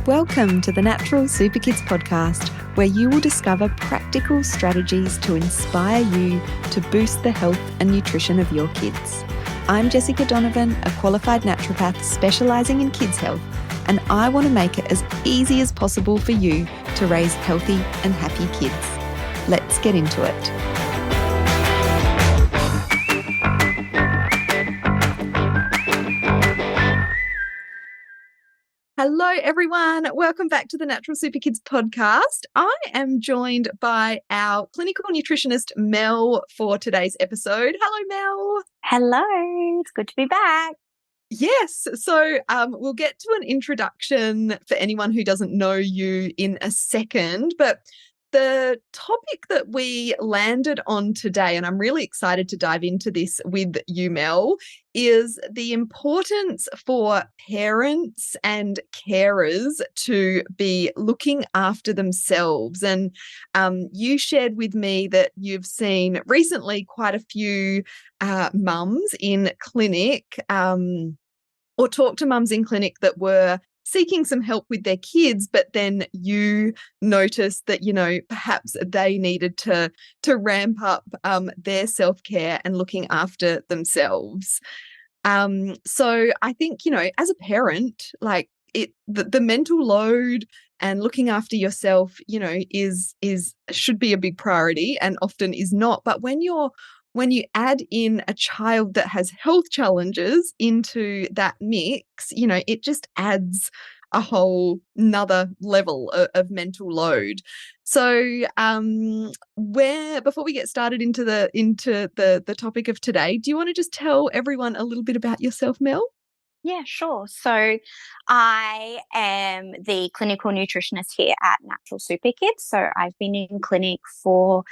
Welcome to the Natural Super Kids podcast, where you will discover practical strategies to inspire you to boost the health and nutrition of your kids. I'm Jessica Donovan, a qualified naturopath specialising in kids' health, and I want to make it as easy as possible for you to raise healthy and happy kids. Let's get into it. Hello, everyone. Welcome back to the Natural Super Kids podcast. I am joined by our clinical nutritionist, Mel, for today's episode. Hello, Mel. Hello. It's good to be back. Yes. So we'll get to an introduction for anyone who doesn't know you in a second, but the topic that we landed on today, and I'm really excited to dive into this with you, Mel, is the importance for parents and carers to be looking after themselves. And you shared with me that you've seen recently quite a few mums in clinic or talked to mums in clinic that were seeking some help with their kids, but then you noticed that, perhaps they needed to ramp up their self-care and looking after themselves. So I think, as a parent, like the mental load and looking after yourself, should be a big priority and often is not. But when you add in a child that has health challenges into that mix, it just adds a whole nother level of mental load. So before we get started into the topic of today, do you want to just tell everyone a little bit about yourself, Mel? Yeah, sure. So I am the clinical nutritionist here at Natural Super Kids. So I've been in clinic for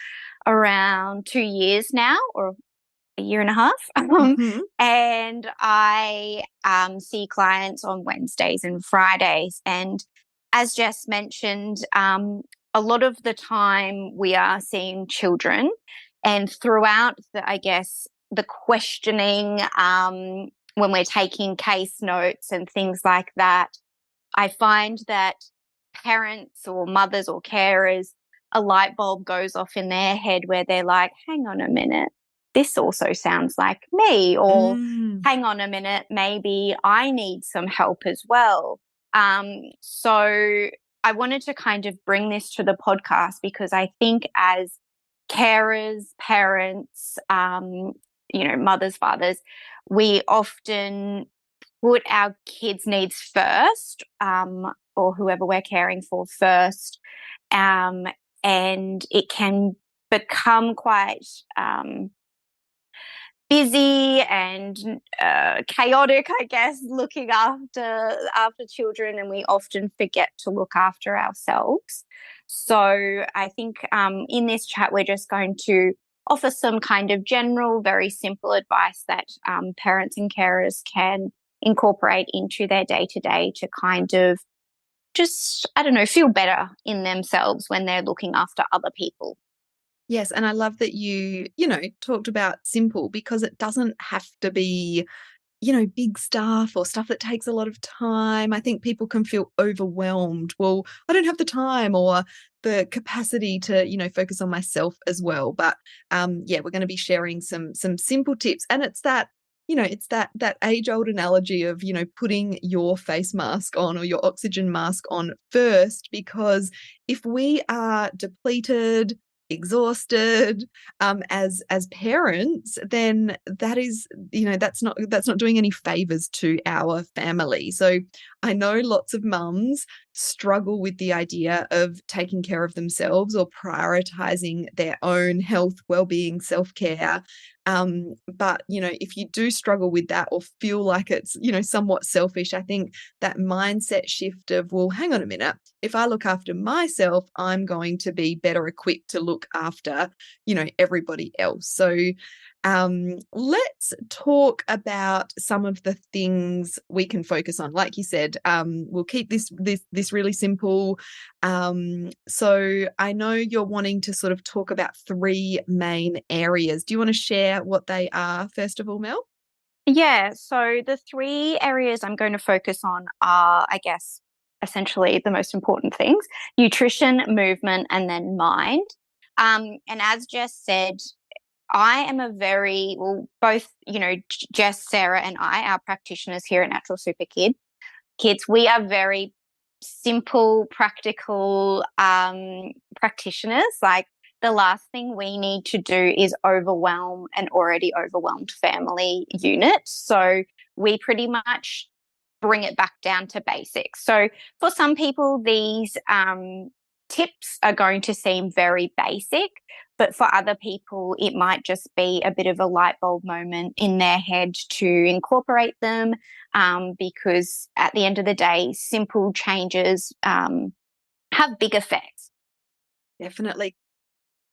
around 2 years now, or a year and a half. And I see clients on Wednesdays and Fridays. And as Jess mentioned, a lot of the time we are seeing children, and throughout the questioning, when we're taking case notes and things like that, I find that parents or mothers or carers, a light bulb goes off in their head where they're like, hang on a minute, this also sounds like me, or hang on a minute, maybe I need some help as well. So I wanted to kind of bring this to the podcast because I think as carers, parents, mothers, fathers, we often put our kids' needs first, or whoever we're caring for first, and it can become quite busy and chaotic, I guess, looking after children, and we often forget to look after ourselves. So I think in this chat, we're just going to offer some kind of general, very simple advice that parents and carers can incorporate into their day-to-day to kind of just, feel better in themselves when they're looking after other people. Yes, and I love that you talked about simple, because it doesn't have to be, big stuff or stuff that takes a lot of time. I think people can feel overwhelmed. Well, I don't have the time or the capacity to, focus on myself as well. But we're going to be sharing some simple tips, and it's that, it's that age-old analogy of, putting your face mask on or your oxygen mask on first, because if we are depleted, exhausted as parents, then that is, that's not doing any favors to our family. So I know lots of mums struggle with the idea of taking care of themselves or prioritizing their own health, well-being, self-care. But if you do struggle with that or feel like it's somewhat selfish, I think that mindset shift of, well, hang on a minute, if I look after myself, I'm going to be better equipped to look after everybody else. So let's talk about some of the things we can focus on. Like you said, we'll keep this really simple. So I know you're wanting to sort of talk about 3 main areas. Do you want to share what they are, first of all, Mel? Yeah, so the 3 areas I'm going to focus on are, essentially the most important things: nutrition, movement, and then mind. And as Jess said, I am a very, well, both, Jess, Sarah, and I, our practitioners here at Natural Super Kids, we are very simple, practical practitioners. Like, the last thing we need to do is overwhelm an already overwhelmed family unit. So we pretty much bring it back down to basics. So for some people, these tips are going to seem very basic, but for other people, it might just be a bit of a light bulb moment in their head to incorporate them, because at the end of the day, simple changes have big effects. Definitely.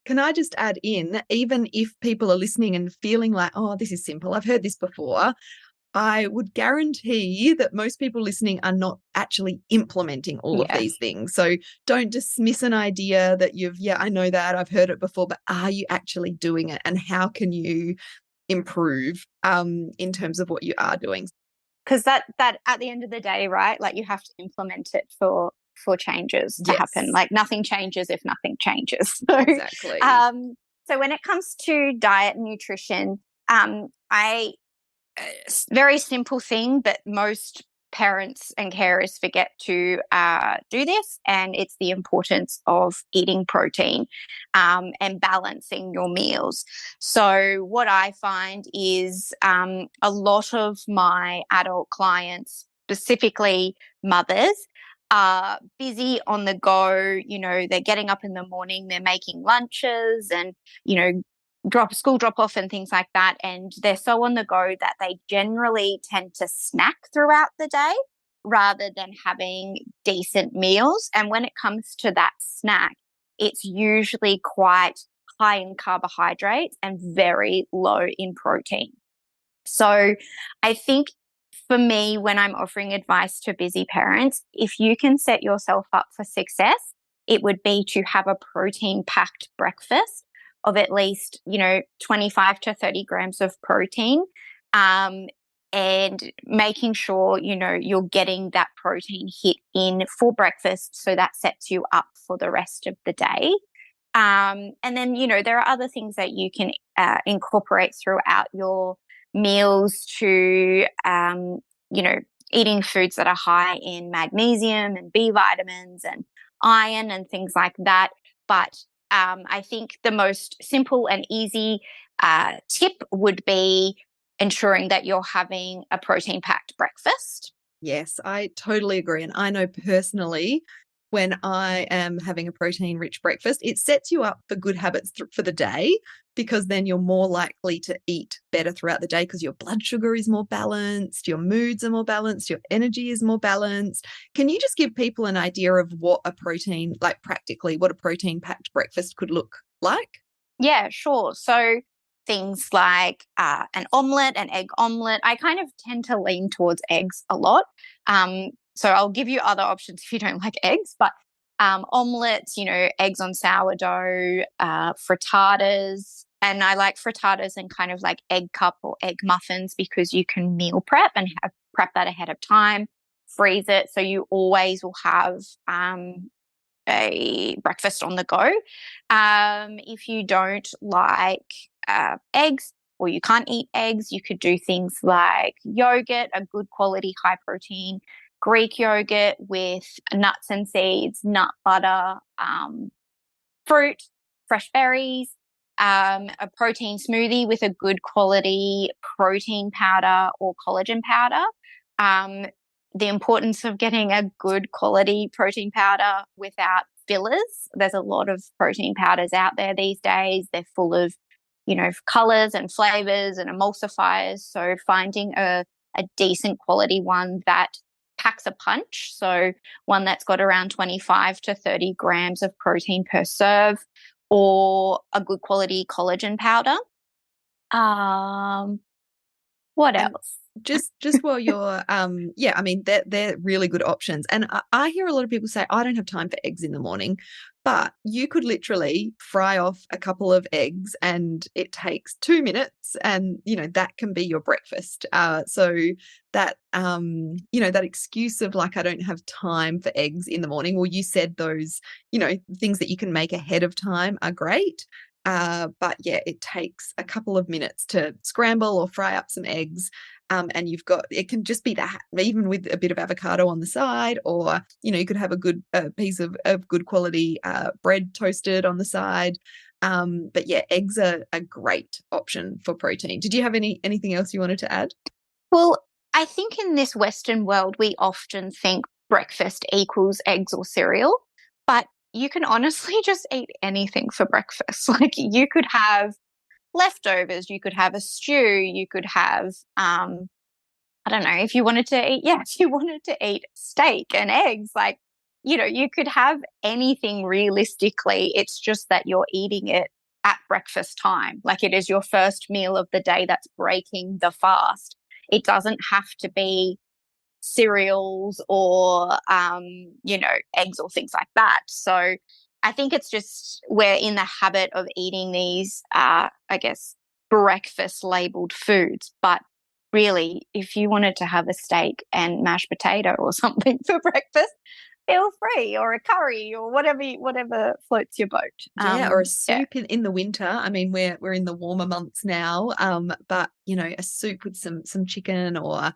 Can I just add in, even if people are listening and feeling like, oh, this is simple, I've heard this before, I would guarantee that most people listening are not actually implementing all of Yes. these things. So don't dismiss an idea that yeah, I know that, I've heard it before, but are you actually doing it? And how can you improve in terms of what you are doing? Because that at the end of the day, right, like, you have to implement it for changes to happen. Yes, Like, nothing changes if nothing changes. So exactly. um so when it comes to diet and nutrition, I very simple thing, but most parents and carers forget to do this, and it's the importance of eating protein, and balancing your meals. So what I find is, a lot of my adult clients, specifically mothers, are busy on the go. They're getting up in the morning, they're making lunches, and school drop off and things like that, and they're so on the go that they generally tend to snack throughout the day rather than having decent meals. And when it comes to that snack, it's usually quite high in carbohydrates and very low in protein. So I think, for me, when I'm offering advice to busy parents, if you can set yourself up for success, it would be to have a protein packed breakfast of at least, 25 to 30 grams of protein. Um, and making sure, you're getting that protein hit in for breakfast. So that sets you up for the rest of the day. And then, there are other things that you can incorporate throughout your meals to, you know, eating foods that are high in magnesium and B vitamins and iron and things like that. But I think the most simple and easy tip would be ensuring that you're having a protein packed breakfast. Yes, I totally agree. And I know personally, when I am having a protein rich breakfast, it sets you up for good habits for the day, because then you're more likely to eat better throughout the day because your blood sugar is more balanced, your moods are more balanced, your energy is more balanced. Can you just give people an idea of what a protein, like practically, what a protein packed breakfast could look like? Yeah, sure. So things like an omelette, an egg omelette. I kind of tend to lean towards eggs a lot. So I'll give you other options if you don't like eggs, but omelets, eggs on sourdough, frittatas. And I like frittatas and kind of like egg cup or egg muffins, because you can meal prep and prep that ahead of time, freeze it. So you always will have a breakfast on the go. If you don't like eggs, or you can't eat eggs, you could do things like yogurt, a good quality high protein Greek yogurt with nuts and seeds, nut butter, fruit, fresh berries, a protein smoothie with a good quality protein powder or collagen powder. Um, the importance of getting a good quality protein powder without fillers. There's a lot of protein powders out there these days. They're full of, colors and flavors and emulsifiers. So finding a decent quality one that packs a punch. So one that's got around 25 to 30 grams of protein per serve, or a good quality collagen powder. Um, what And else? just while you're yeah, I mean they're really good options. And I hear a lot of people say, I don't have time for eggs in the morning. But you could literally fry off a couple of eggs and it takes 2 minutes, and that can be your breakfast. So that that excuse of like, I don't have time for eggs in the morning. Well, you said those, things that you can make ahead of time are great. But yeah, it takes a couple of minutes to scramble or fry up some eggs. And it can just be that, even with a bit of avocado on the side, or, you could have a good piece of good quality bread toasted on the side. But yeah, eggs are a great option for protein. Did you have anything else you wanted to add? Well, I think in this Western world, we often think breakfast equals eggs or cereal, but you can honestly just eat anything for breakfast. Like you could have leftovers, you could have a stew, you could have, I don't know, if you wanted to eat, yeah, if you wanted to eat steak and eggs, like, you could have anything realistically. It's just that you're eating it at breakfast time. Like it is your first meal of the day that's breaking the fast. It doesn't have to be cereals or, eggs or things like that. So I think it's just we're in the habit of eating these, I guess, breakfast labeled foods. But really, if you wanted to have a steak and mashed potato or something for breakfast, feel free, or a curry or whatever floats your boat. Yeah, or a Yeah. soup in the winter. I mean, we're in the warmer months now, but a soup with some chicken, or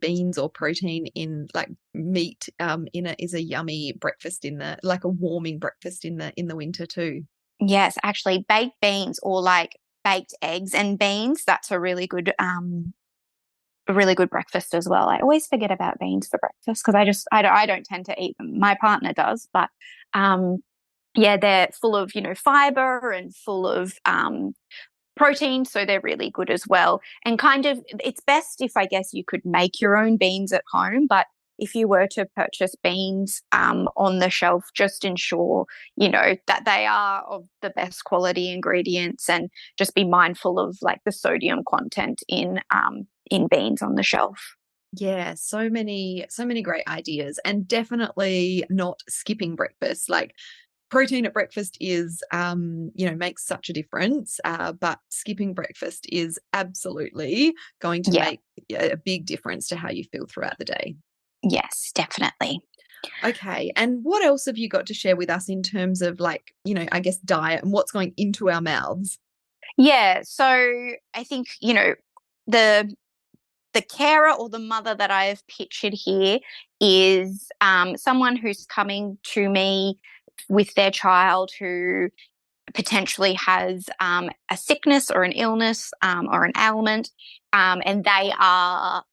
beans or protein in like meat is a yummy breakfast, in the like a warming breakfast in the winter too. Yes, actually, baked beans or like baked eggs and beans. That's a really good breakfast as well. I always forget about beans for breakfast because I don't tend to eat them. My partner does, but um, yeah, they're full of fiber and full of protein, so they're really good as well. And kind of, it's best if I guess you could make your own beans at home, but if you were to purchase beans on the shelf, just ensure that they are of the best quality ingredients, and just be mindful of like the sodium content in beans on the shelf. Yeah, so many great ideas, and definitely not skipping breakfast. Like, protein at breakfast is, makes such a difference, but skipping breakfast is absolutely going to Yeah. make a big difference to how you feel throughout the day. Yes, definitely. Okay, and what else have you got to share with us in terms of, like, I guess diet and what's going into our mouths? Yeah. So I think, the the carer or the mother that I have pictured here is someone who's coming to me with their child who potentially has a sickness or an illness or an ailment, and they are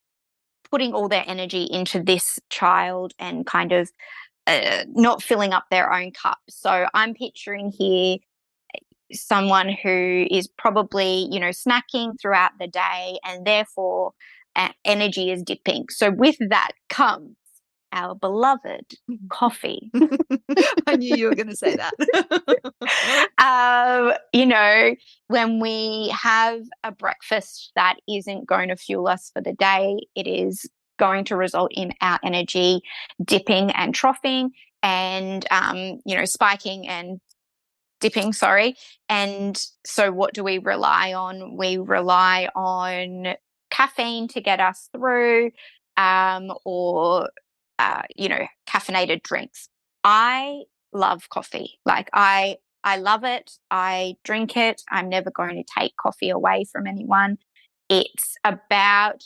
putting all their energy into this child and kind of not filling up their own cup. So I'm picturing here someone who is probably, snacking throughout the day, and therefore energy is dipping. So with that comes our beloved coffee. I knew you were going to say that. When we have a breakfast that isn't going to fuel us for the day, it is going to result in our energy dipping and troughing, and, spiking and dipping, sorry. And so what do we rely on? We rely on caffeine to get us through, or, caffeinated drinks. I love coffee. Like I love it. I drink it. I'm never going to take coffee away from anyone. It's about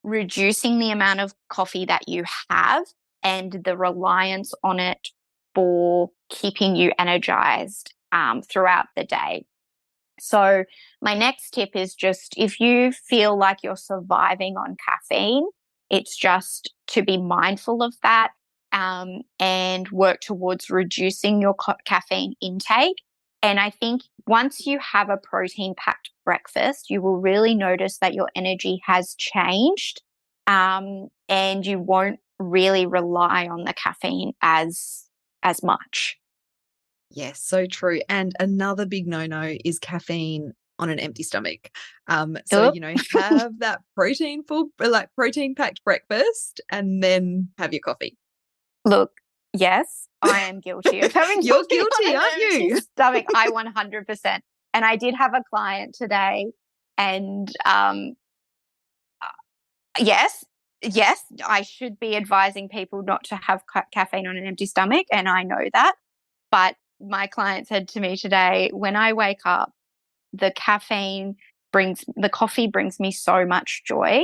reducing the amount of coffee that you have and the reliance on it for keeping you energized throughout the day. So, my next tip is just if you feel like you're surviving on caffeine, it's just to be mindful of that, and work towards reducing your caffeine intake. And I think once you have a protein packed breakfast, you will really notice that your energy has changed, and you won't really rely on the caffeine as much. Yes, so true. And another big no-no is caffeine on an empty stomach. So, Oop. have that protein packed breakfast and then have your coffee. Look, Yes, I am guilty of having You're coffee on guilty, an aren't empty you? stomach. I 100%. And I did have a client today, and yes, yes, I should be advising people not to have caffeine on an empty stomach, and I know that. But my client said to me today, when I wake up, the coffee brings me so much joy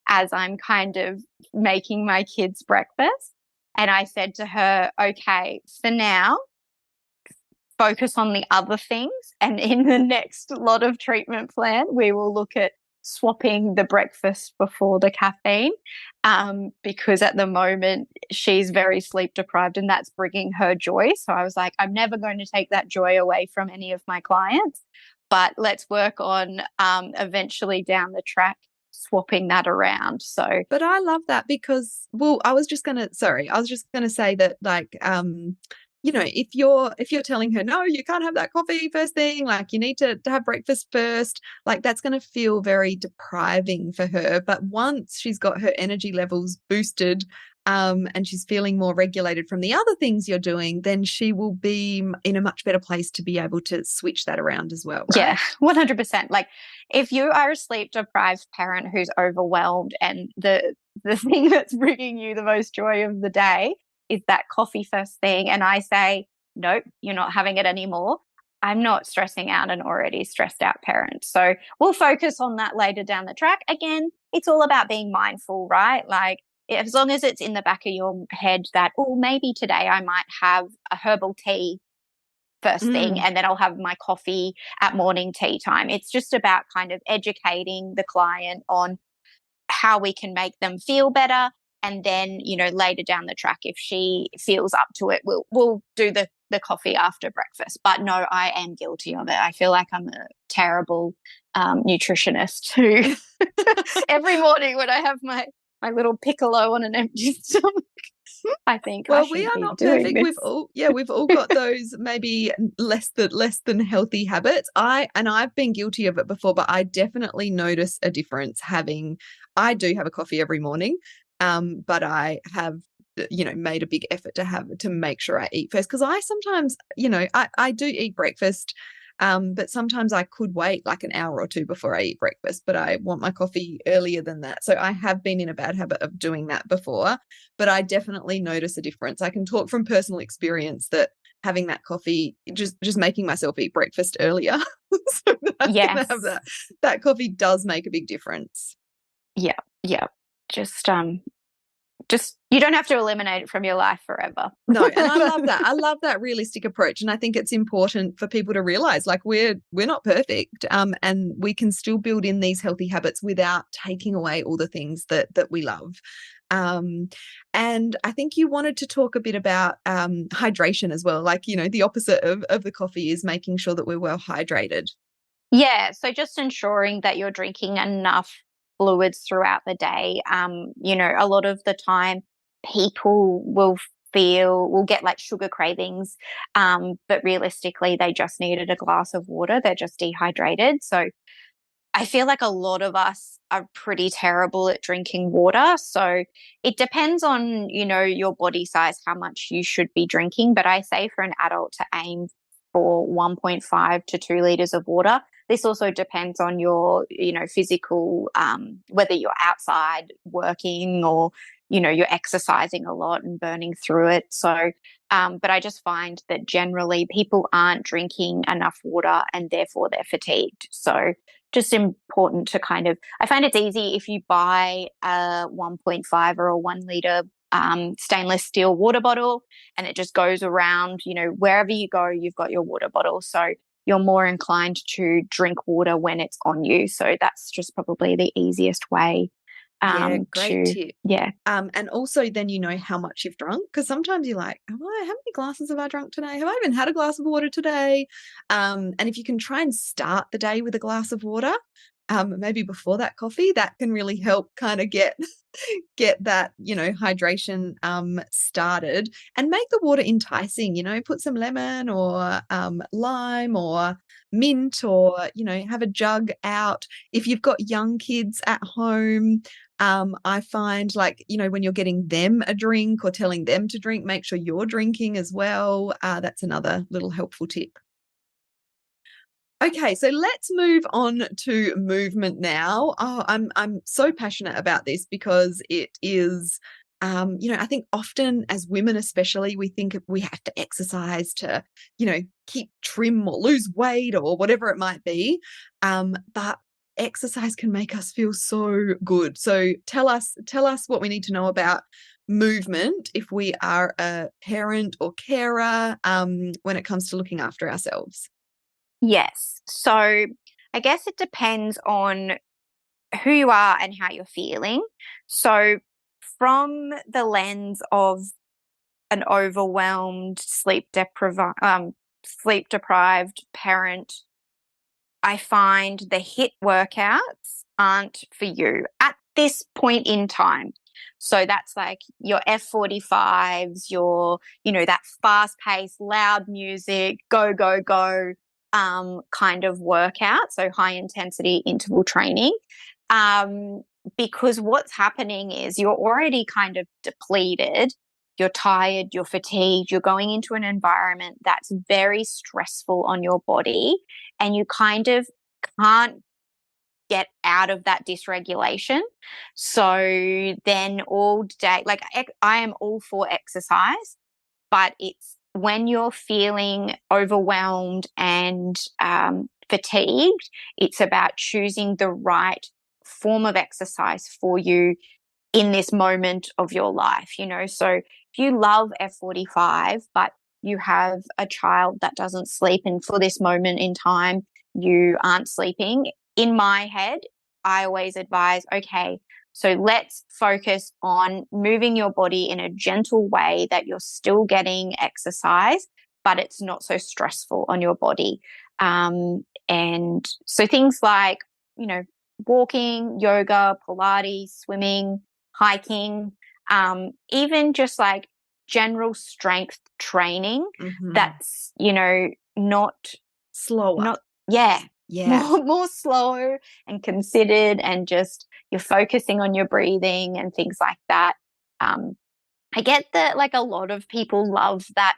as I'm kind of making my kids breakfast. And I said to her, okay, for now, focus on the other things. And in the next lot of treatment plan, we will look at swapping the breakfast before the caffeine, because at the moment she's very sleep deprived and that's bringing her joy. So I was like, I'm never going to take that joy away from any of my clients, but let's work on eventually down the track swapping that around. So But I love that because, well, I was just gonna, sorry, I was just gonna say that, like, if you're telling her, no, you can't have that coffee first thing, like you need to have breakfast first, like that's gonna feel very depriving for her. But once she's got her energy levels boosted, and she's feeling more regulated from the other things you're doing, then she will be in a much better place to be able to switch that around as well, yeah, right? 100%. Like if you are a sleep deprived parent who's overwhelmed and the thing that's bringing you the most joy of the day is that coffee first thing, and I say, nope, you're not having it anymore, I'm not stressing out an already stressed out parent. So we'll focus on that later down the track. Again, it's all about being mindful, right? Like as long as it's in the back of your head that, oh, maybe today I might have a herbal tea first thing, Mm. and then I'll have my coffee at morning tea time. It's just about kind of educating the client on how we can make them feel better. And then, later down the track, if she feels up to it, we'll do the coffee after breakfast. But no, I am guilty of it. I feel like I'm a terrible nutritionist who every morning when I have my little piccolo on an empty stomach, I think I Well, we shouldn't are be not doing perfect. this. We've all got those maybe less than healthy habits. I've been guilty of it before, but I definitely notice a difference I do have a coffee every morning. But I have made a big effort to make sure I eat first because I sometimes, I do eat breakfast. But sometimes I could wait like an hour or two before I eat breakfast, but I want my coffee earlier than that. So I have been in a bad habit of doing that before, but I definitely notice a difference. I can talk from personal experience that having that coffee, just making myself eat breakfast earlier so that I can have Yes. that coffee does make a big difference. Yeah. Yeah. Just just you don't have to eliminate it from your life forever. No, and I love that. I love that realistic approach, and I think it's important for people to realize, like we're not perfect, and we can still build in these healthy habits without taking away all the things that we love. Um, and I think you wanted to talk a bit about hydration as well. Like the opposite of the coffee is making sure that we're well hydrated. Yeah, so just ensuring that you're drinking enough fluids throughout the day. A lot of the time people will get like sugar cravings, but realistically they just needed a glass of water. They're just dehydrated. So I feel like a lot of us are pretty terrible at drinking water. So it depends on, your body size, how much you should be drinking. But I say for an adult to aim for 1.5 to 2 liters of water. This also depends on your, physical, whether you're outside working or, you're exercising a lot and burning through it. So, but I just find that generally people aren't drinking enough water and therefore they're fatigued. So, just important to I find it's easy if you buy a 1.5 or a 1 liter stainless steel water bottle and it just goes around, wherever you go, you've got your water bottle. So you're more inclined to drink water when it's on you. So that's just probably the easiest way Yeah, great to, tip. yeah. And also then you know how much you've drunk because sometimes you're like, how many glasses have I drunk today? Have I even had a glass of water today? And if you can try and start the day with a glass of water, maybe before that coffee, that can really help kind of get that, hydration started, and make the water enticing, put some lemon or lime or mint, or, have a jug out. If you've got young kids at home, I find, like, when you're getting them a drink or telling them to drink, make sure you're drinking as well. That's another little helpful tip. Okay, so let's move on to movement now. Oh, I'm so passionate about this because it is, I think often as women, especially, we think we have to exercise to, keep trim or lose weight or whatever it might be. But exercise can make us feel so good. So tell us what we need to know about movement if we are a parent or carer, when it comes to looking after ourselves. Yes. So I guess it depends on who you are and how you're feeling. So, from the lens of an overwhelmed, sleep deprived parent, I find the HIIT workouts aren't for you at this point in time. So that's like your F45s, that fast paced, loud music, go, go, go kind of workout. So high intensity interval training. Um, because what's happening is you're already kind of depleted, you're tired, you're fatigued, you're going into an environment that's very stressful on your body, and you kind of can't get out of that dysregulation. So then all day, like I am all for exercise, but it's when you're feeling overwhelmed and fatigued, it's about choosing the right form of exercise for you in this moment of your life, So if you love F45, but you have a child that doesn't sleep, and for this moment in time, you aren't sleeping, in my head, I always advise, okay, so let's focus on moving your body in a gentle way that you're still getting exercise, but it's not so stressful on your body. And so things like, walking, yoga, Pilates, swimming, hiking, even just like general strength training Mhm. that's, not, Slower. not, yeah, Yeah. more slow and considered, and just you're focusing on your breathing and things like that. Um, I get that like a lot of people love that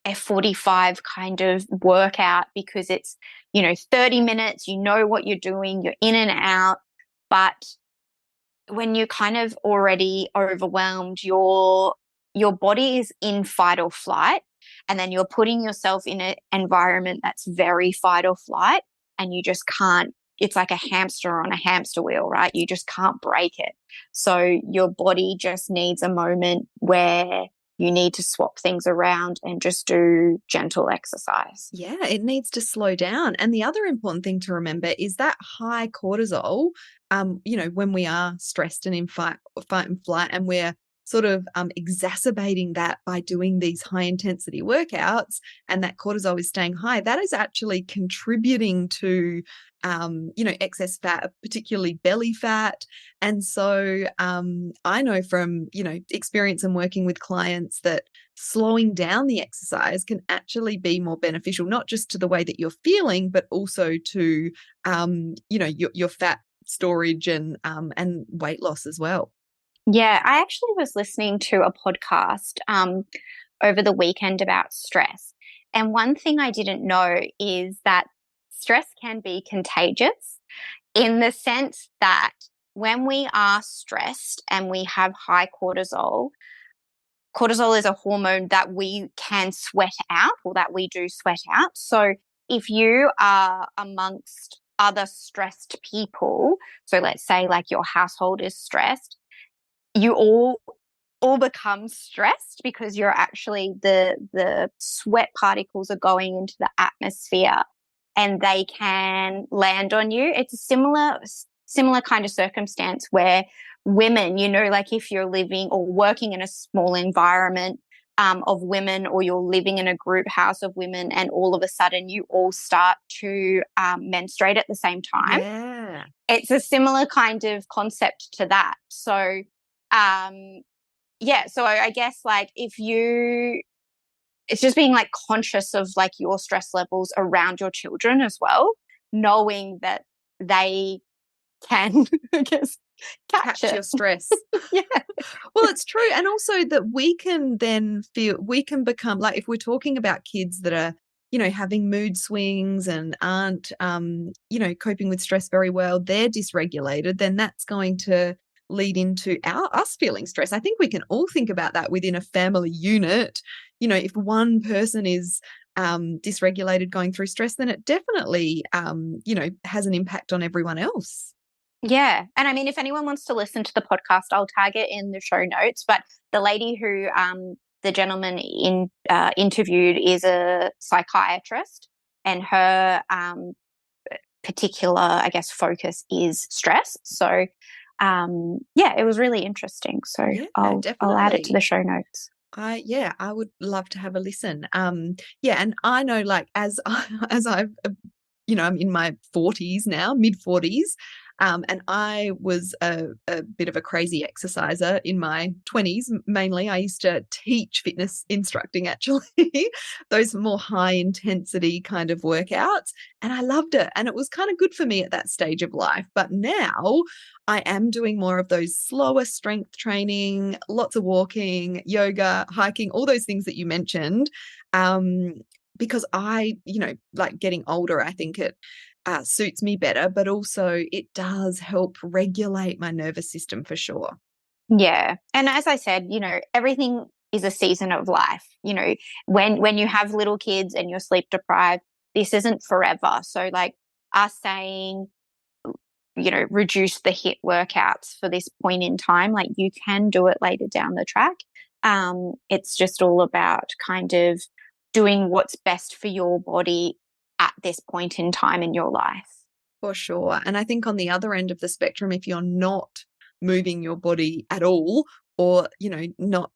F45 kind of workout because it's, 30 minutes, you know what you're doing, you're in and out. But when you're kind of already overwhelmed, your body is in fight or flight, and then you're putting yourself in an environment that's very fight or flight, and you just can't. It's like a hamster on a hamster wheel, right? You just can't break it. So your body just needs a moment where you need to swap things around and just do gentle exercise. Yeah, it needs to slow down. And the other important thing to remember is that high cortisol, when we are stressed and in fight and flight, and we're sort of exacerbating that by doing these high intensity workouts, and that cortisol is staying high, that is actually contributing to, excess fat, particularly belly fat. And so I know from, experience and working with clients that slowing down the exercise can actually be more beneficial, not just to the way that you're feeling, but also to, your fat storage and weight loss as well. Yeah, I actually was listening to a podcast over the weekend about stress. And one thing I didn't know is that stress can be contagious in the sense that when we are stressed and we have high cortisol, cortisol is a hormone that we can sweat out, or that we do sweat out. So if you are amongst other stressed people, so let's say like your household is stressed, you all become stressed because you're actually the sweat particles are going into the atmosphere, and they can land on you. It's a similar kind of circumstance where women, like if you're living or working in a small environment of women, or you're living in a group house of women, and all of a sudden you all start to menstruate at the same time. Yeah. it's a similar kind of concept to that. So, yeah, so I guess like if you, it's just being like conscious of like your stress levels around your children as well, knowing that they can, I guess, catch Catch it. your stress. Yeah. Well, it's true. And also that we can then feel, we can become like, if we're talking about kids that are, having mood swings and aren't, coping with stress very well, they're dysregulated, then that's going to lead into us feeling stress. I think we can all think about that within a family unit. If one person is dysregulated going through stress, then it definitely, has an impact on everyone else. Yeah. And I mean, if anyone wants to listen to the podcast, I'll tag it in the show notes. But the lady who the gentleman interviewed is a psychiatrist, and her particular, I guess, focus is stress. So, yeah, it was really interesting. So Yeah, I'll add it to the definitely. show notes. I would love to have a listen. Yeah, and I know, like, as as I've, I'm in my 40s now, mid 40s, and I was a bit of a crazy exerciser in my 20s. Mainly, I used to teach fitness instructing, actually, those more high intensity kind of workouts, and I loved it, and it was kind of good for me at that stage of life. But now I am doing more of those slower strength training, lots of walking, yoga, hiking, all those things that you mentioned. Um, because like getting older, I think it suits me better, but also it does help regulate my nervous system for sure. Yeah. And as I said, everything is a season of life. When you have little kids and you're sleep deprived, this isn't forever. So like us saying, reduce the hit workouts for this point in time, like you can do it later down the track. It's just all about kind of doing what's best for your body at this point in time in your life. For sure. And I think on the other end of the spectrum, if you're not moving your body at all, or, not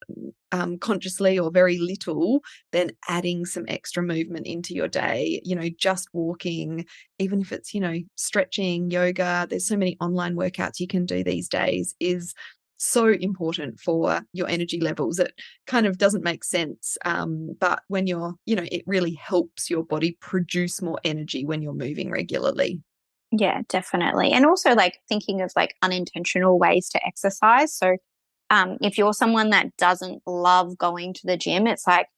consciously or very little, then adding some extra movement into your day, just walking, even if it's, stretching, yoga, there's so many online workouts you can do these days, is so important for your energy levels. It kind of doesn't make sense. But when it really helps your body produce more energy when you're moving regularly. Yeah, definitely. And also like thinking of like unintentional ways to exercise. So if you're someone that doesn't love going to the gym, it's like,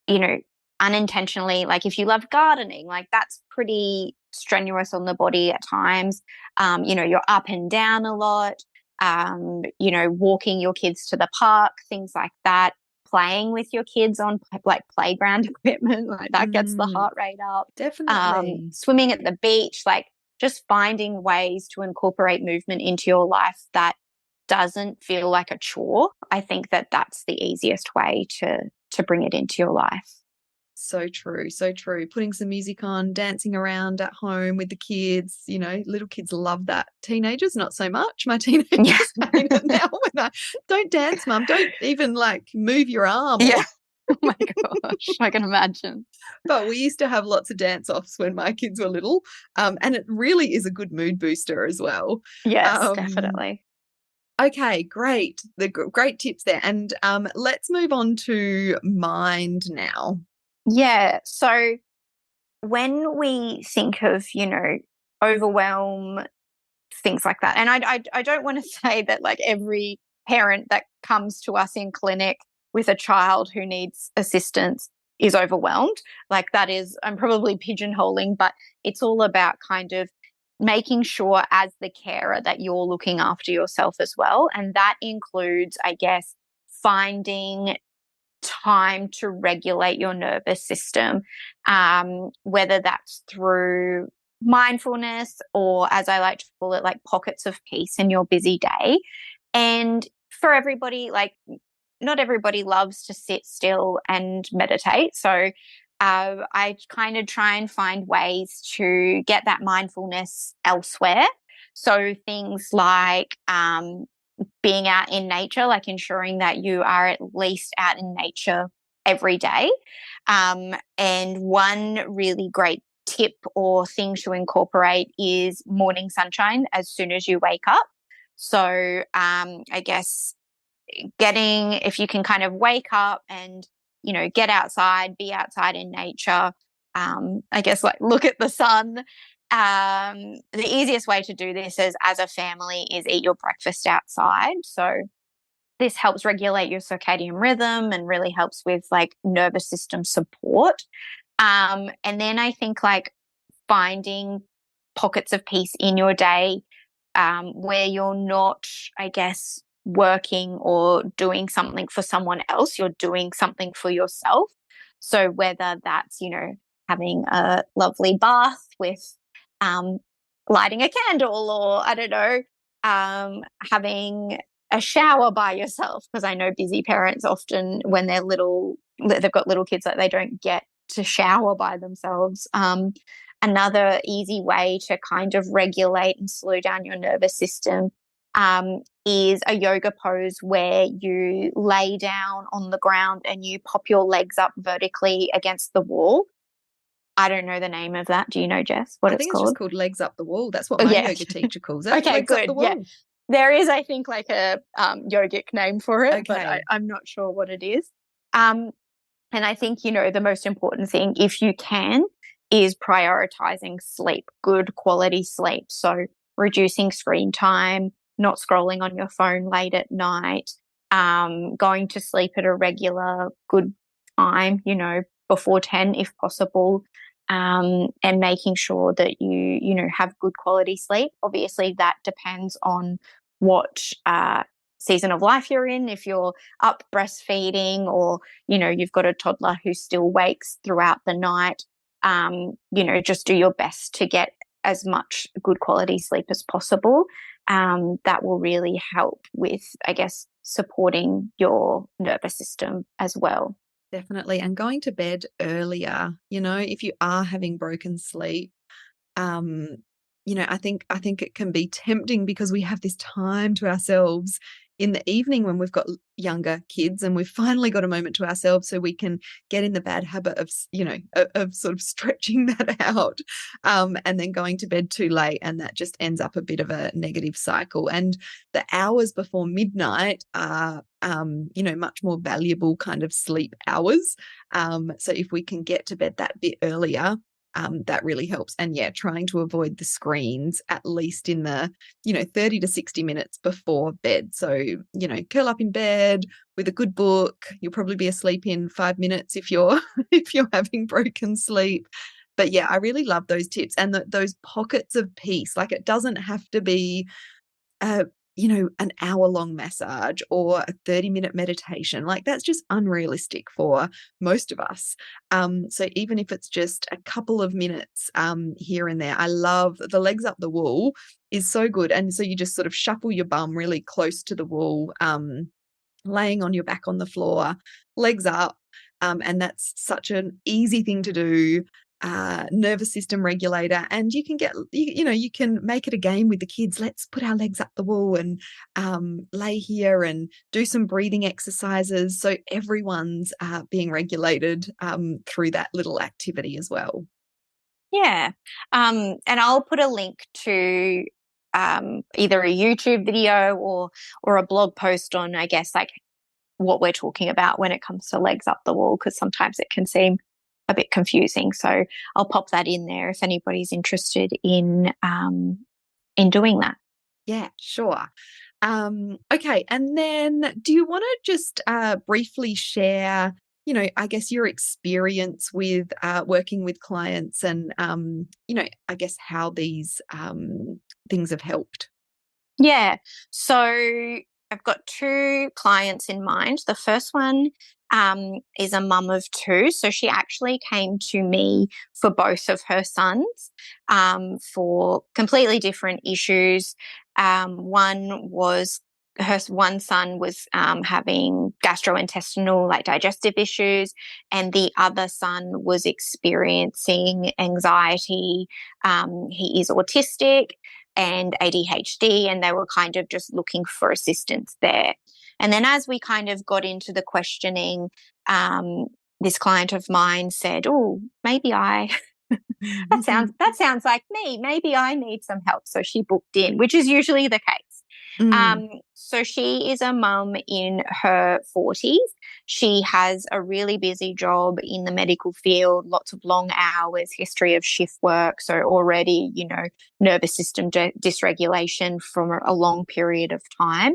you know, unintentionally, like if you love gardening, like that's pretty strenuous on the body at times. You're up and down a lot, walking your kids to the park, things like that, playing with your kids on like playground equipment, like that gets the Mm, heart rate up. definitely. Swimming at the beach, like just finding ways to incorporate movement into your life that doesn't feel like a chore. I think that that's the easiest way to bring it into your life. So true, so true. Putting some music on, dancing around at home with the kids, little kids love that. Teenagers, not so much. My Yeah. teenagers hate it now when don't dance, mum. Don't even like move your arm or Yeah. Oh my gosh, I can imagine. but we used to have lots of dance offs when my kids were little. And it really is a good mood booster as well. Yes, Um, definitely. okay, great. Great tips there. And let's move on to mind now. Yeah. So when we think of, overwhelm, things like that, and I don't want to say that like every parent that comes to us in clinic with a child who needs assistance is overwhelmed. Like that is, I'm probably pigeonholing, but it's all about kind of making sure as the carer that you're looking after yourself as well. And that includes, I guess, finding time to regulate your nervous system, whether that's through mindfulness or, as I like to call it, like pockets of peace in your busy day. And for everybody, like not everybody loves to sit still and meditate. So I kind of try and find ways to get that mindfulness elsewhere. So things like being out in nature, like ensuring that you are at least out in nature every day. And one really great tip or thing to incorporate is morning sunshine as soon as you wake up. So I guess if you can kind of wake up and, get outside, be outside in nature, I guess like look at the sun. The easiest way to do this as a family is eat your breakfast outside. So this helps regulate your circadian rhythm and really helps with like nervous system support. And then I think like finding pockets of peace in your day where you're not, I guess, working or doing something for someone else, you're doing something for yourself. So whether that's, having a lovely bath with um, lighting a candle, or I don't know, having a shower by yourself, because I know busy parents often, when they've got little kids, that they don't get to shower by themselves. Another easy way to kind of regulate and slow down your nervous system is a yoga pose where you lay down on the ground and you pop your legs up vertically against the wall. I don't know the name of that. Do you know, Jess, what I it's think it's just called? called legs up the wall. That's what Oh, my yeah. yoga teacher calls it. Okay, Legs up the good. Yeah. wall. There is, I think, like a yogic name for it, but Okay. I'm not sure what it is. Um, and I think, the most important thing, if you can, is prioritizing sleep, good quality sleep. So reducing screen time, not scrolling on your phone late at night, going to sleep at a regular good time, before 10 if possible, and making sure that you have good quality sleep. Obviously, that depends on what season of life you're in. If you're up breastfeeding, or you've got a toddler who still wakes throughout the night, just do your best to get as much good quality sleep as possible. That will really help with, I guess, supporting your nervous system as well. Definitely. And going to bed earlier, if you are having broken sleep, um, I think it can be tempting because we have this time to ourselves in the evening when we've got younger kids, and we've finally got a moment to ourselves, so we can get in the bad habit of of sort of stretching that out, and then going to bed too late, and that just ends up a bit of a negative cycle. And the hours before midnight are much more valuable kind of sleep hours. So if we can get to bed that bit earlier, that really helps. And yeah, trying to avoid the screens at least in the 30 to 60 minutes before bed. So curl up in bed with a good book. You'll probably be asleep in 5 minutes if you're if you're having broken sleep. But yeah, I really love those tips, and those pockets of peace. Like, it doesn't have to be uh, an hour-long massage or a 30-minute meditation. Like, that's just unrealistic for most of us. So even if it's just a couple of minutes here and there, I love the legs up the wall is so good. And so you just sort of shuffle your bum really close to the wall, laying on your back on the floor, legs up. And that's such an easy thing to do, nervous system regulator. And you can you can make it a game with the kids. Let's put our legs up the wall and lay here and do some breathing exercises. So everyone's being regulated through that little activity as well. Yeah. And I'll put a link to either a YouTube video or a blog post on, I guess, like what we're talking about when it comes to legs up the wall, because sometimes it can seem a bit confusing. So I'll pop that in there if anybody's interested in doing that. Yeah, sure. Okay. And then do you want to just briefly share, I guess your experience with working with clients, and, I guess how these things have helped? Yeah. So I've got two clients in mind. The first one is a mum of two. So she actually came to me for both of her sons for completely different issues. Her one son was having gastrointestinal, like digestive issues, and the other son was experiencing anxiety. He is autistic and ADHD, and they were kind of just looking for assistance there. And then as we kind of got into the questioning, this client of mine said, "Oh, maybe I that sounds like me. Maybe I need some help. So she booked in, which is usually the case. Mm, So she is a mum in her 40s. She has a really busy job in the medical field, lots of long hours, history of shift work. So already, nervous system dysregulation from a long period of time.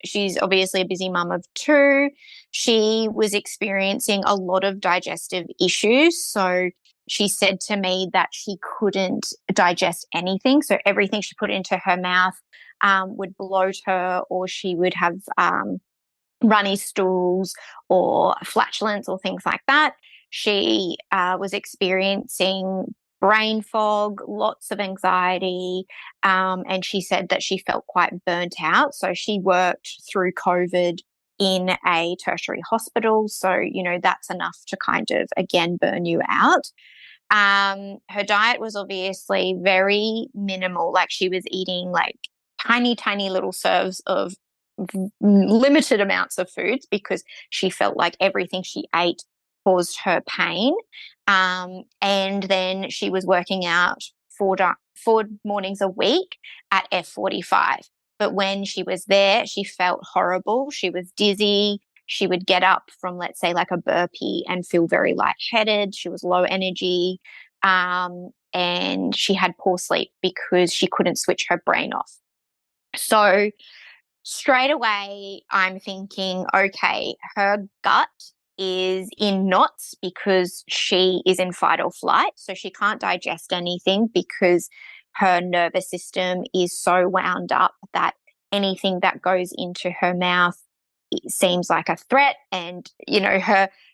She's obviously a busy mum of two. She was experiencing a lot of digestive issues. So she said to me that she couldn't digest anything. So everything she put into her mouth would bloat her, or she would have runny stools or flatulence or things like that. She was experiencing brain fog, lots of anxiety, and she said that she felt quite burnt out. So she worked through COVID in a tertiary hospital. So, that's enough to kind of, again, burn you out. Her diet was obviously very minimal. Like she was eating like tiny, tiny little serves of limited amounts of foods because she felt like everything she ate caused her pain. And then she was working out four mornings a week at F45. But when she was there, she felt horrible. She was dizzy. She would get up from, let's say, like a burpee and feel very lightheaded. She was low energy. And she had poor sleep because she couldn't switch her brain off. So straight away, I'm thinking, okay, her gut is in knots because she is in fight or flight. So she can't digest anything because her nervous system is so wound up that anything that goes into her mouth seems like a threat. And,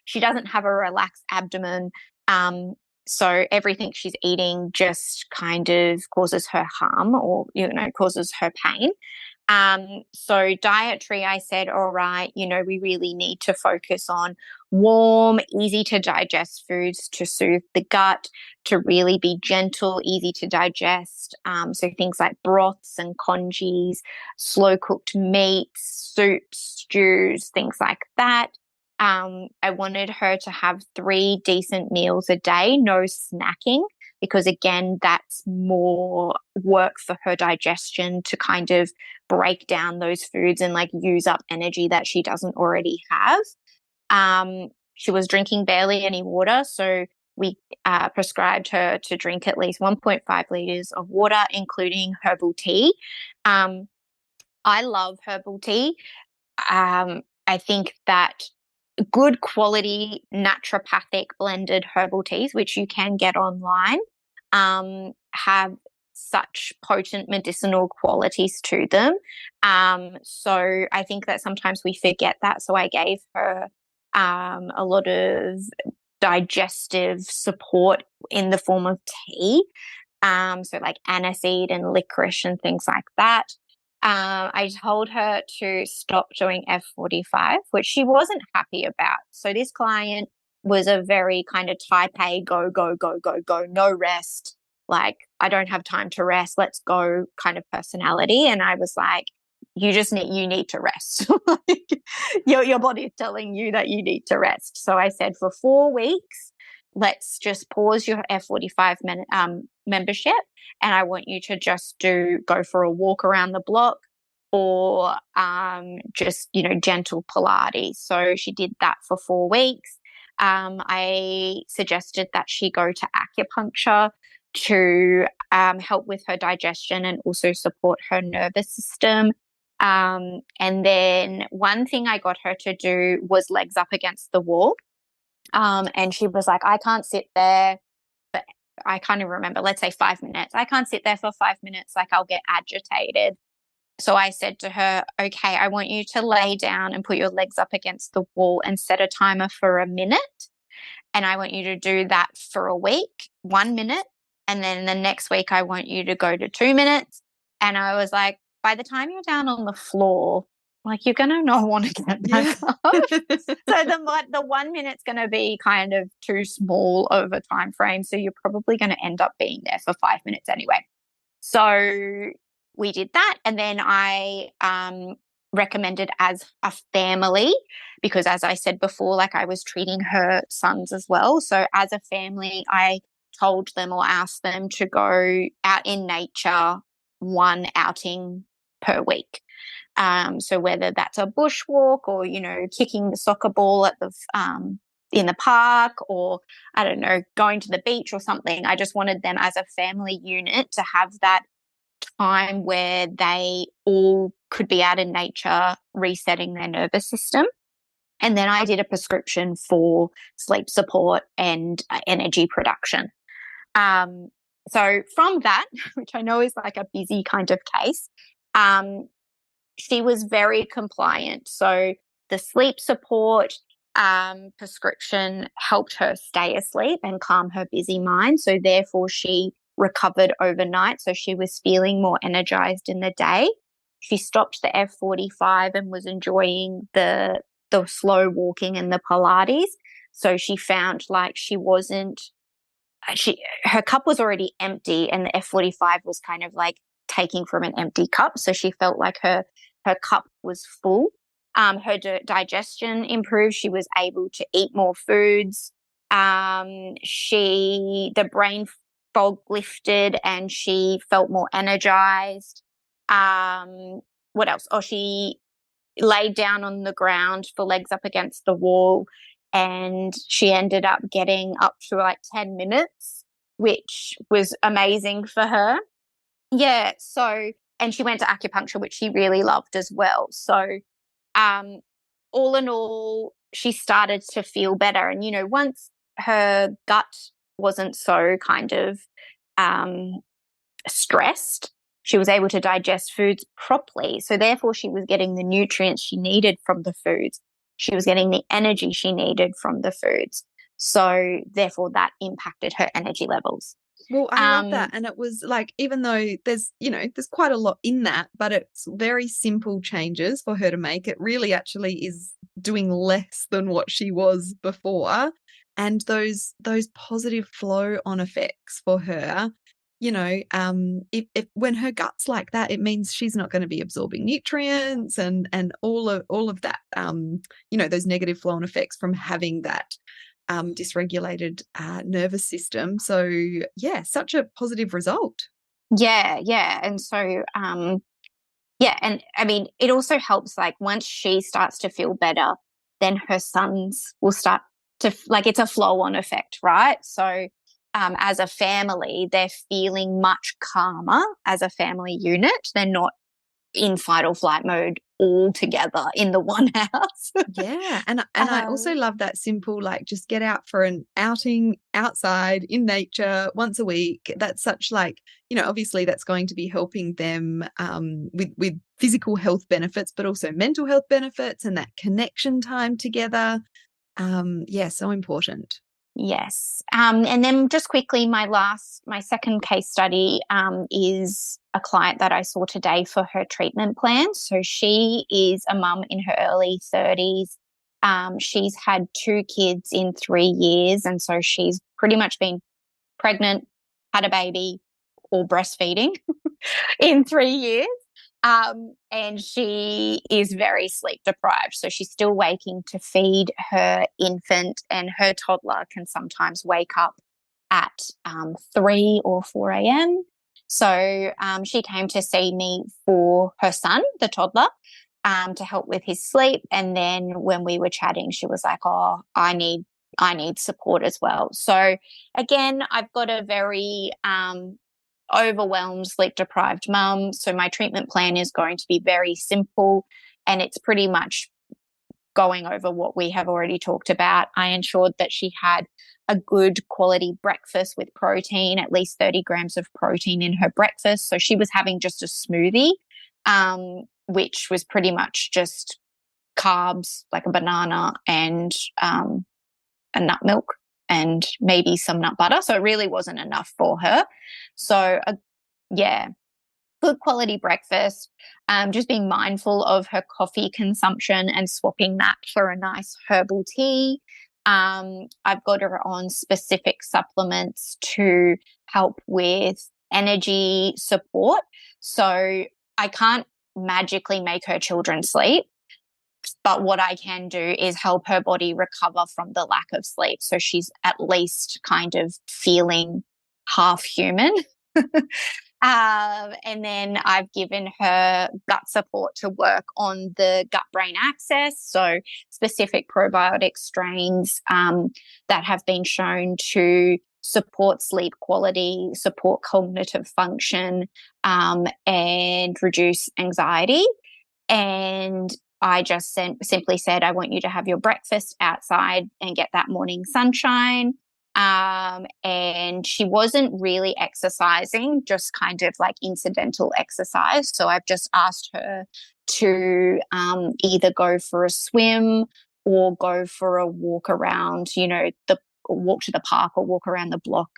she doesn't have a relaxed abdomen. So everything she's eating just kind of causes her harm or, causes her pain. So dietary, I said, all right, we really need to focus on warm, easy to digest foods to soothe the gut, to really be gentle, easy to digest. So things like broths and congees, slow cooked meats, soups, stews, things like that. I wanted her to have 3 decent meals a day, no snacking, because again, that's more work for her digestion to kind of break down those foods and like use up energy that she doesn't already have. She was drinking barely any water, so we prescribed her to drink at least 1.5 liters of water, including herbal tea. Um, I love herbal tea. I think that good quality naturopathic blended herbal teas, which you can get online, have such potent medicinal qualities to them. So I think that sometimes we forget that. So I gave her a lot of digestive support in the form of tea. So like aniseed and licorice and things like that. I told her to stop doing F45, which she wasn't happy about. So this client was a very kind of type A, go, go, go, go, go, no rest. Like, I don't have time to rest. Let's go kind of personality. And I was like, you need to rest. Like, your body is telling you that you need to rest. So I said for 4 weeks, let's just pause your F45 membership, and I want you to just go for a walk around the block or just, gentle Pilates. So she did that for 4 weeks. I suggested that she go to acupuncture to help with her digestion and also support her nervous system. And then one thing I got her to do was legs up against the wall. And she was like, I can't sit there. But I can't even remember, let's say 5 minutes. I can't sit there for 5 minutes. Like, I'll get agitated. So I said to her, okay, I want you to lay down and put your legs up against the wall and set a timer for a minute. And I want you to do that for a week, 1 minute. And then the next week, I want you to go to 2 minutes. And I was like, by the time you're down on the floor, like, you're going to not want to get yeah. back up. So the 1 minute's going to be kind of too small of a time frame. So you're probably going to end up being there for 5 minutes anyway. So we did that. And then I recommended as a family, because as I said before, like, I was treating her sons as well. So as a family, I told them or asked them to go out in nature one outing per week. So whether that's a bushwalk or, kicking the soccer ball at the in the park, or I don't know, going to the beach or something. I just wanted them as a family unit to have that time where they all could be out in nature, resetting their nervous system. And then I did a prescription for sleep support and energy production. Um, so from that, which I know is like a busy kind of case, she was very compliant. So the sleep support prescription helped her stay asleep and calm her busy mind. So therefore, she recovered overnight. So she was feeling more energized in the day. She stopped the F45 and was enjoying the slow walking and the Pilates. So she found like her cup was already empty, and the F45 was kind of like taking from an empty cup. So she felt like her cup was full. Her digestion improved. She was able to eat more foods. The brain fog lifted and she felt more energized. What else? Oh, she laid down on the ground for legs up against the wall, and she ended up getting up to like 10 minutes, which was amazing for her. Yeah. So, and she went to acupuncture, which she really loved as well. So, um, all in all, she started to feel better. And, once her gut wasn't so kind of um, stressed, she was able to digest foods properly. So, therefore, she was getting the nutrients she needed from the foods. She was getting the energy she needed from the foods. So, therefore, that impacted her energy levels. Well, I love that. And it was like, even though there's quite a lot in that, but it's very simple changes for her to make. It really actually is doing less than what she was before. And those positive flow on effects for her, if when her gut's like that, it means she's not going to be absorbing nutrients and all of that, those negative flow on effects from having that dysregulated nervous system. So yeah, such a positive result. Yeah. And so, yeah. And I mean, it also helps, like, once she starts to feel better, then her sons will start to, like, it's a flow on effect, right? So, as a family, they're feeling much calmer as a family unit. They're not in fight or flight mode all together in the one house. Yeah. And I also love that simple, like, just get out for an outing outside in nature once a week. That's such, like, obviously that's going to be helping them with physical health benefits, but also mental health benefits and that connection time together. Yeah, so important. Yes. And then just quickly, my second case study is a client that I saw today for her treatment plan. So she is a mum in her early 30s. She's had 2 kids in 3 years. And so she's pretty much been pregnant, had a baby, or breastfeeding in 3 years. And she is very sleep deprived. So she's still waking to feed her infant, and her toddler can sometimes wake up at 3 or 4 a.m. So she came to see me for her son, the toddler, to help with his sleep. And then when we were chatting, she was like, "Oh, I need support as well." So again, I've got a very overwhelmed, sleep deprived mum. So my treatment plan is going to be very simple, and it's pretty much going over what we have already talked about. I ensured that she had a good quality breakfast with protein, at least 30 grams of protein in her breakfast. So she was having just a smoothie, which was pretty much just carbs, like a banana and a nut milk and maybe some nut butter. So it really wasn't enough for her. So, yeah, good quality breakfast, just being mindful of her coffee consumption and swapping that for a nice herbal tea. I've got her on specific supplements to help with energy support. So I can't magically make her children sleep. But what I can do is help her body recover from the lack of sleep. So she's at least kind of feeling half human. And then I've given her gut support to work on the gut-brain axis, so specific probiotic strains that have been shown to support sleep quality, support cognitive function, and reduce anxiety. And I just simply said, I want you to have your breakfast outside and get that morning sunshine. And she wasn't really exercising, just kind of like incidental exercise. So I've just asked her to either go for a swim or go for a walk around, walk to the park or walk around the block,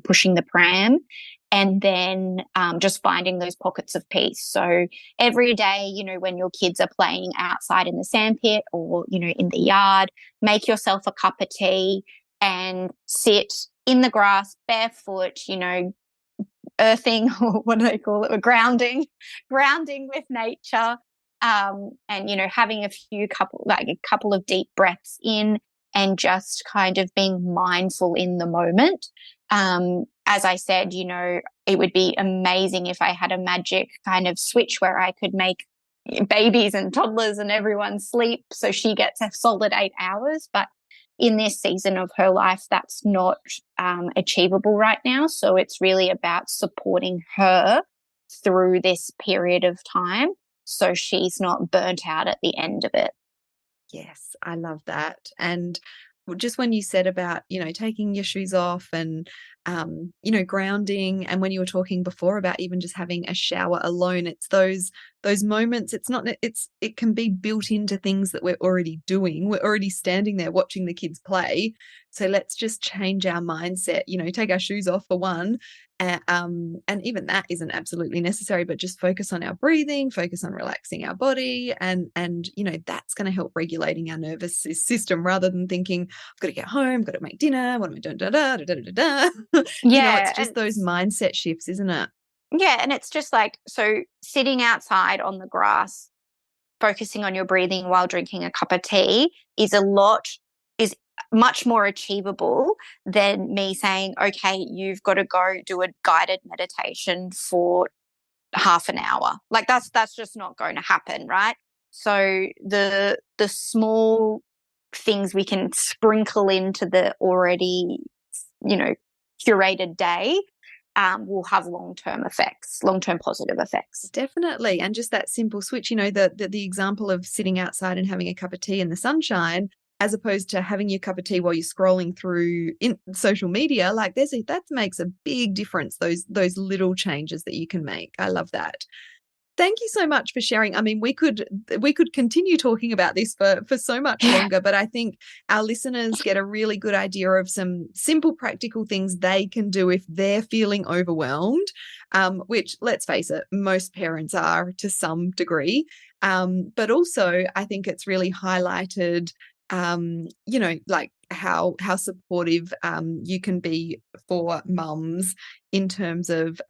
pushing the pram. And then just finding those pockets of peace. So every day, when your kids are playing outside in the sandpit or, in the yard, make yourself a cup of tea and sit in the grass barefoot, earthing, or what do they call it? Grounding with nature. And, having a couple of deep breaths in and just kind of being mindful in the moment. As I said, it would be amazing if I had a magic kind of switch where I could make babies and toddlers and everyone sleep so she gets a solid 8 hours. But in this season of her life, that's not achievable right now. So it's really about supporting her through this period of time so she's not burnt out at the end of it. Yes, I love that. And just when you said about, taking your shoes off and, grounding, and when you were talking before about even just having a shower alone, it's those moments. It can be built into things that we're already doing. We're already standing there watching the kids play. So let's just change our mindset, take our shoes off for one. And even that isn't absolutely necessary, but just focus on our breathing, focus on relaxing our body. And that's going to help regulating our nervous system rather than thinking, I've got to get home, I've got to make dinner. What am I doing? Da, da, da, da, da, da. Yeah. It's just those mindset shifts, isn't it? Yeah. And it's just like, so sitting outside on the grass, focusing on your breathing while drinking a cup of tea is much more achievable than me saying, okay, you've got to go do a guided meditation for half an hour. Like that's just not going to happen, right? So the small things we can sprinkle into the already, curated day will have long-term positive effects. Definitely. And just that simple switch, the example of sitting outside and having a cup of tea in the sunshine, as opposed to having your cup of tea while you're scrolling through in social media, like that makes a big difference, those little changes that you can make. I love that. Thank you so much for sharing. I mean, we could continue talking about this for so much longer, but I think our listeners get a really good idea of some simple, practical things they can do if they're feeling overwhelmed, which, let's face it, most parents are to some degree. But also, I think it's really highlighted like how supportive you can be for mums in terms of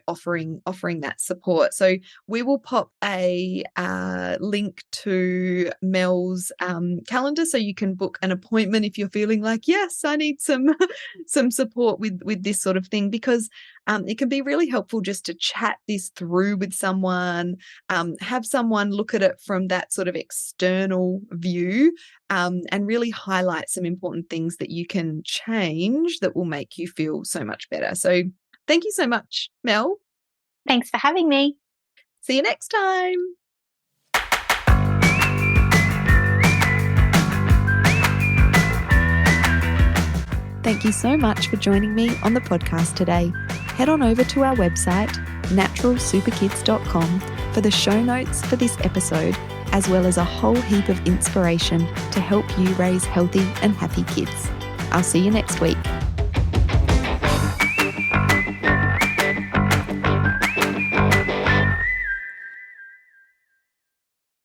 offering that support. So we will pop a link to Mel's calendar so you can book an appointment if you're feeling like, yes, I need some support with this sort of thing, because it can be really helpful just to chat this through with someone, have someone look at it from that sort of external view, and really highlight some important things that you can change that will make you feel so much better. So thank you so much, Mel. Thanks for having me. See you next time. Thank you so much for joining me on the podcast today. Head on over to our website, naturalsuperkids.com, for the show notes for this episode, as well as a whole heap of inspiration to help you raise healthy and happy kids. I'll see you next week.